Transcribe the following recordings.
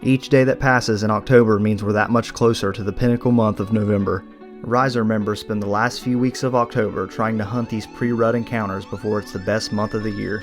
Each day that passes in October means we're that much closer to the pinnacle month of November. Riser members spend the last few weeks of October trying to hunt these pre-rut encounters before it's the best month of the year.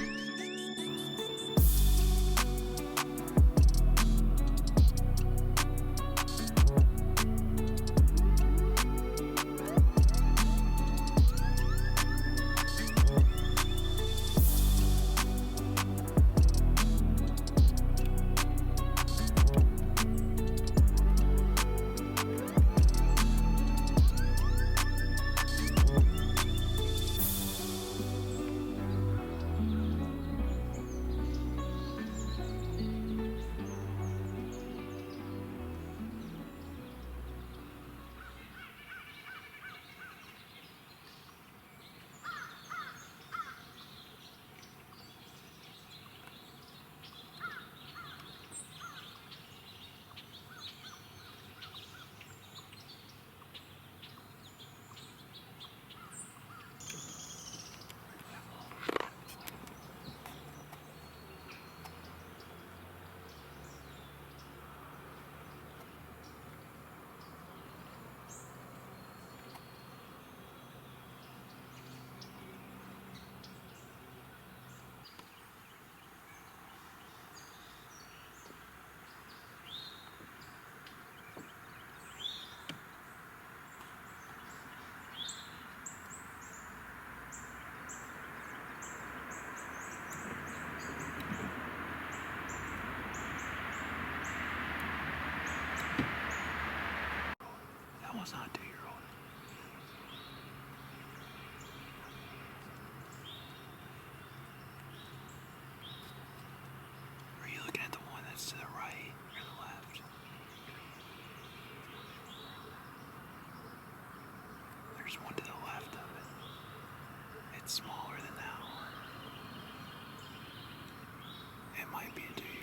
Was not 2-year-old. Are you looking at the one that's to the right or the left? There's one to the left of it. It's smaller than that one. It might be a 2-year-old.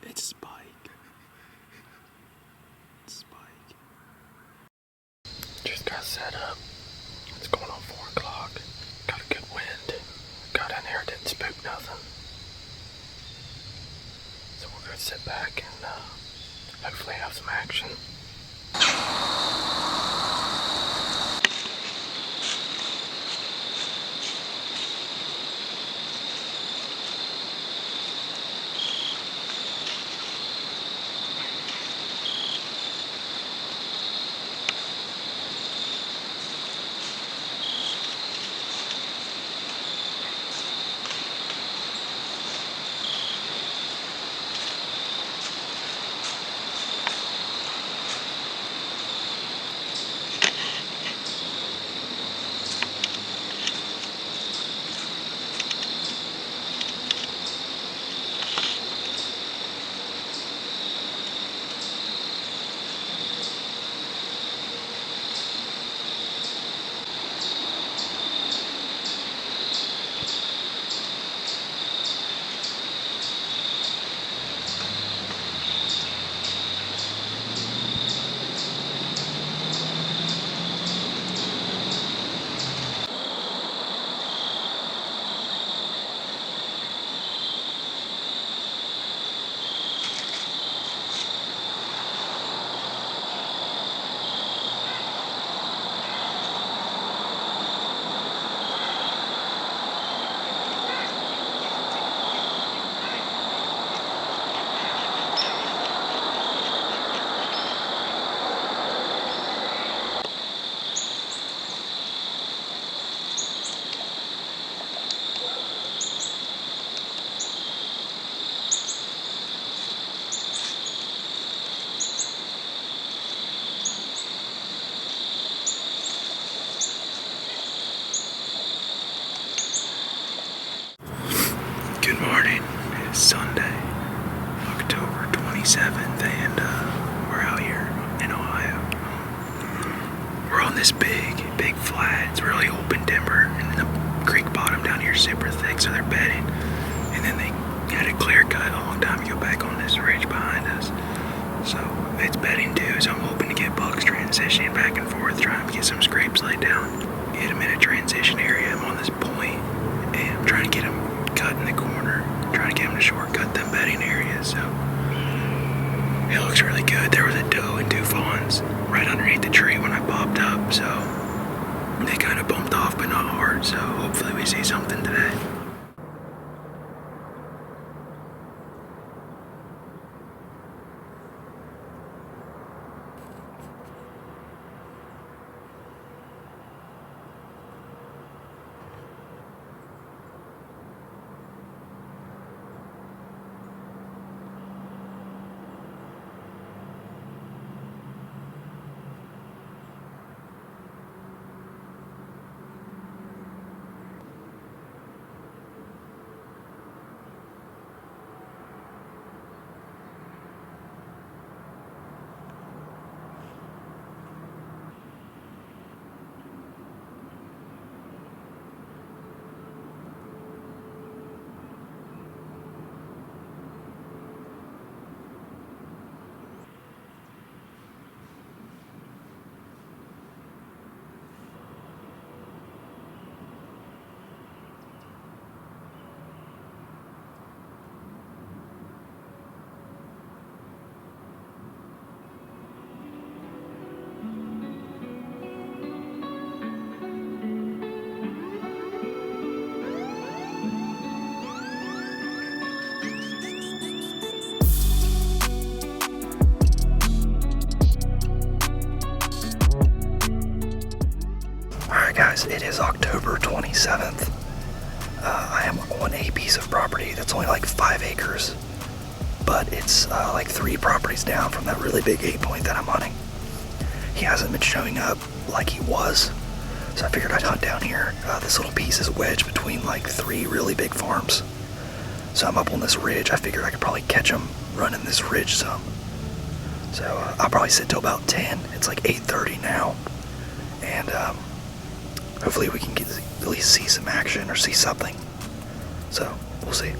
It's Spike. It's Spike. Just got set up. It's going on 4 o'clock. Got a good wind. Got in there, didn't spook nothing. So we're gonna sit back and hopefully have some action. this big flat. It's really open timber, and the creek bottom down here is super thick, so they're bedding. And then they had a clear cut a long time ago back on this ridge behind us. So it's bedding too, so I'm hoping to get bucks transitioning back and forth, trying to get some scrapes laid down. Get them in a transition area. I'm on this point, and I'm trying to get them cut in the corner, trying to get them to shortcut them bedding areas. So it looks really good. There was a doe and 2 fawns right underneath the tree when I popped up, so they kind of bumped off, but not hard. So hopefully we see something today. Alright guys, it is October 27th. I am on a piece of property that's only like 5 acres, but it's like 3 properties down from that really big 8-point that I'm hunting. He hasn't been showing up like he was, so I figured I'd hunt down here. This little piece is wedged between like 3 really big farms. So I'm up on this ridge. I figured I could probably catch him running this ridge some. So I'll probably sit till about 10. It's like 8:30 now. And hopefully we can at least see some action or see something. So, we'll see.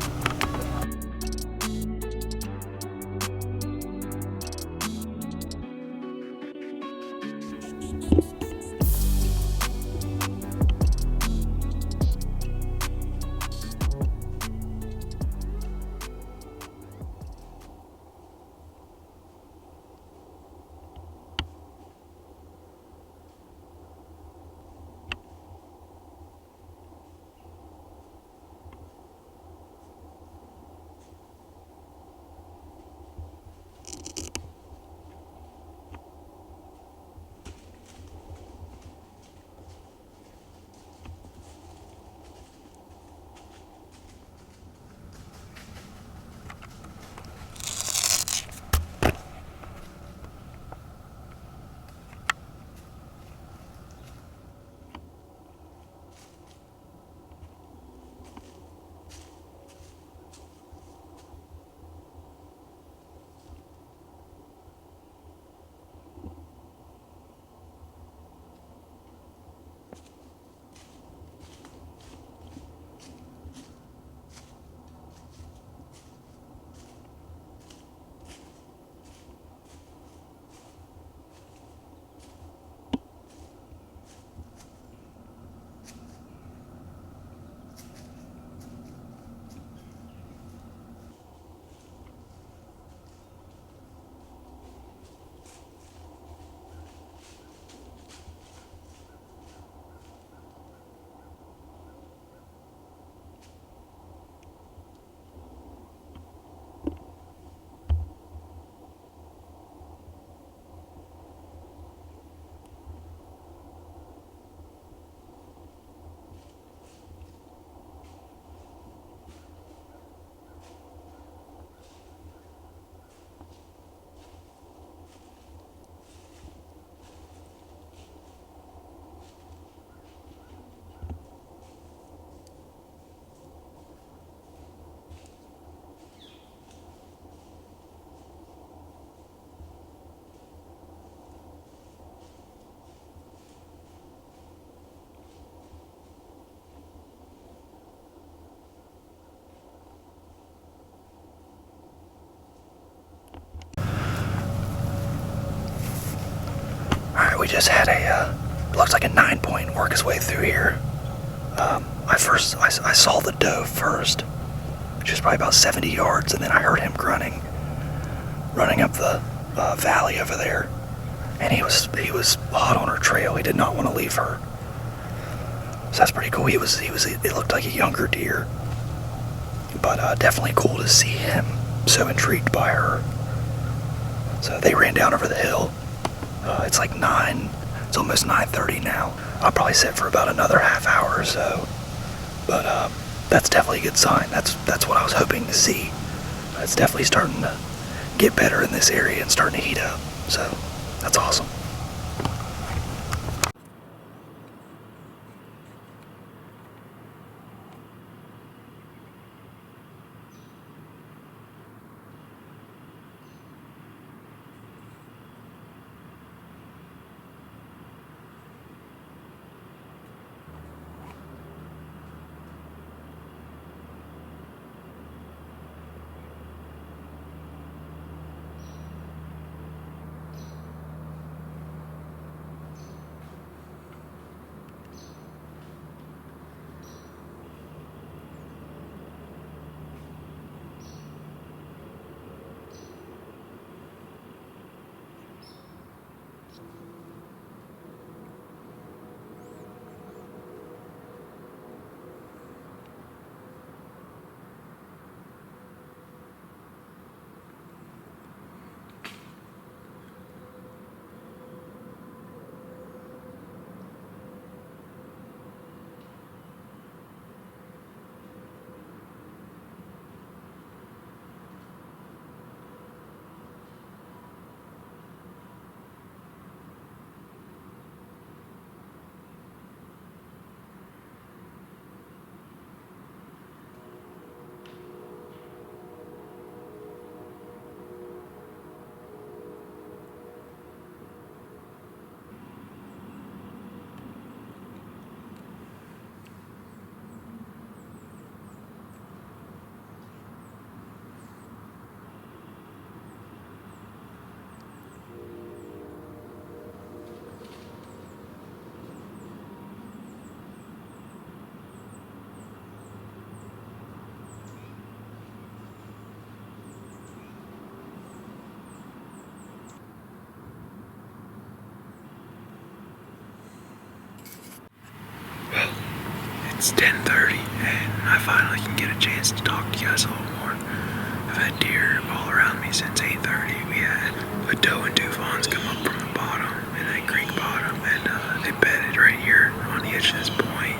just had it looks like a 9-point work his way through here. I saw the doe first, which is probably about 70 yards, and then I heard him grunting, running up the valley over there, and he was hot on her trail. He did not want to leave her. So that's pretty cool. It looked like a younger deer, but definitely cool to see him so intrigued by her. So they ran down over the hill. It's like 9. It's almost 9:30 now. I'll probably sit for about another half hour or so. But that's definitely a good sign. That's what I was hoping to see. It's definitely starting to get better in this area and starting to heat up. So that's awesome. It's 10:30 and I finally can get a chance to talk to you guys a little more. I've had deer all around me since 8:30. We had a doe and 2 fawns come up from the bottom in that creek bottom, and they bedded right here on the edge of this point.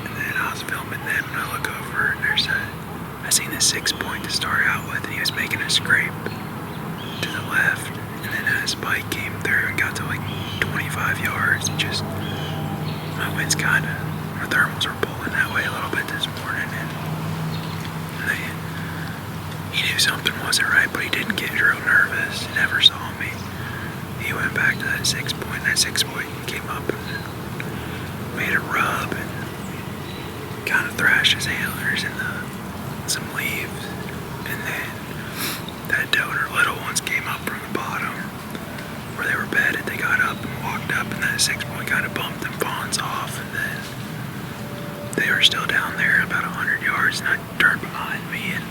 And then I was filming them and I look over and I seen a 6-point to start out with, and he was making a scrape to the left, and then a spike came through and got to like 25 yards. And just my wind's my thermals were pulling that way a little bit this morning, and he knew something wasn't right, but he didn't get real nervous. He never saw me. He went back to that 6-point, and that 6-point came up and made a rub and kind of thrashed his antlers into some leaves, and then that doe and her little ones came up from the bottom where they were bedded. They got up and walked up, and that 6-point kind of bumped them fawns off, and then they were still down there about 100 yards, and I turned behind me, and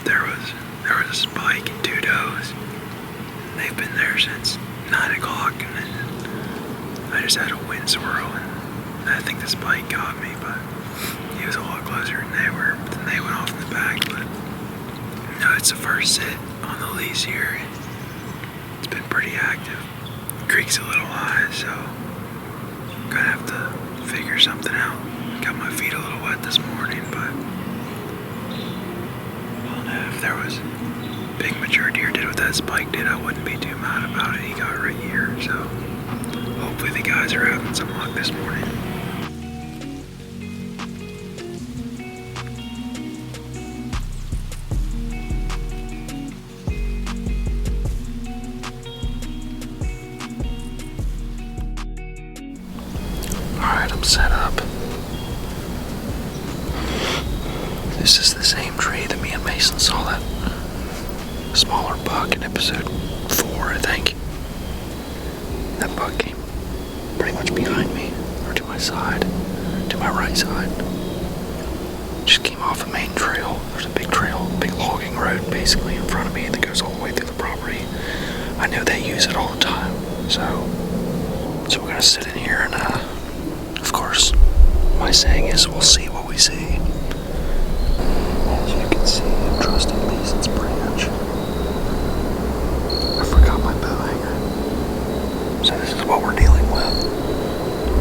there was a spike and 2 does. They've been there since 9 o'clock, and then I just had a wind swirl, and I think the spike got me, but he was a lot closer than they were. Then they went off in the back, but no, it's the first sit on the lease here. It's been pretty active. The creek's a little high, so I'm gonna have to figure something out. Got my feet a little wet this morning, but well, no, if there was big mature deer did what that spike did, I wouldn't be too mad about it. He got right here, so hopefully the guys are having some luck this morning. Alright, I'm set up. This is the same tree that me and Mason saw that smaller buck in episode 4, I think. that buck came pretty much behind me, or to my side, to my right side. Just came off a main trail. There's a big trail, big logging road basically in front of me that goes all the way through the property. I know they use it all the time, so we're gonna sit in here and of course, my saying is we'll see what we see. As you can see, I'm trusting Mason's branch. I forgot my bow hanger. So this is what we're dealing with.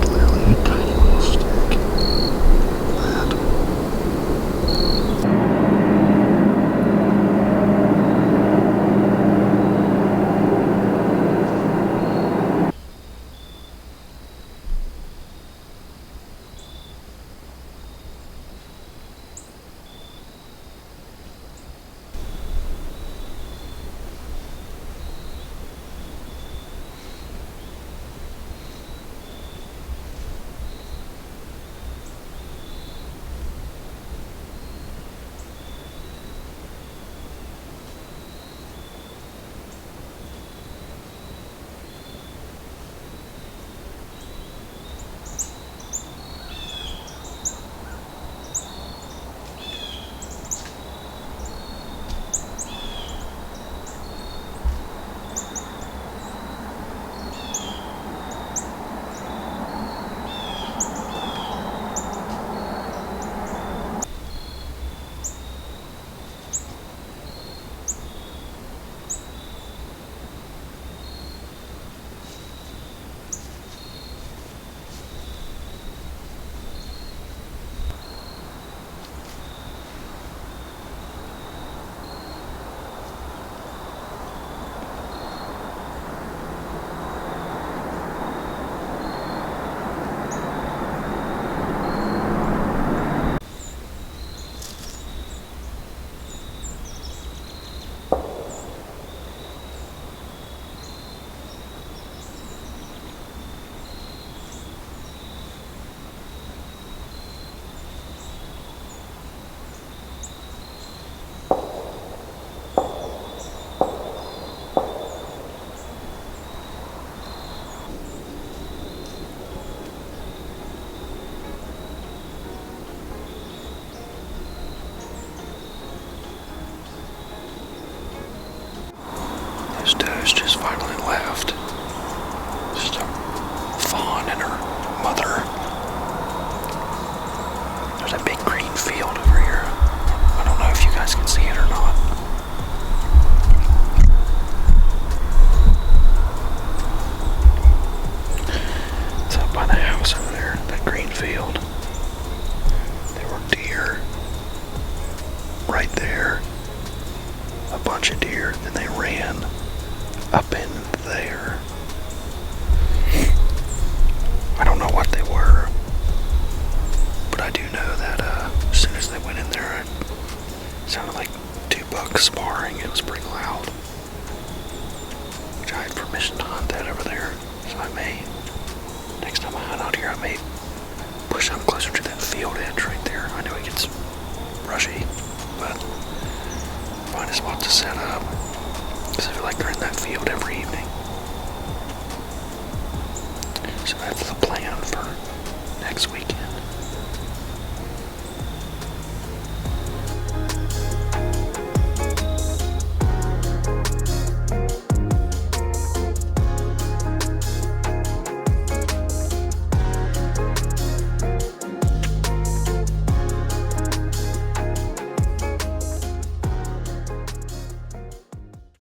Literally a tiny little stick. That. Just finally left. Just a fawn and her mother. There's a big green field over here. I don't know if you guys can see it or not. It's up by the house over there, that green field. There were deer right there. A bunch of deer, then they ran up in there. I don't know what they were, but I do know that as soon as they went in there, it sounded like two bucks sparring. It was pretty loud, which I had permission to hunt that over there, so I may, next time I hunt out here, I may push up closer to that field edge right there. I know it gets brushy, but find a spot to set up. Because I feel like they're in that field every evening. So that's the plan for next weekend.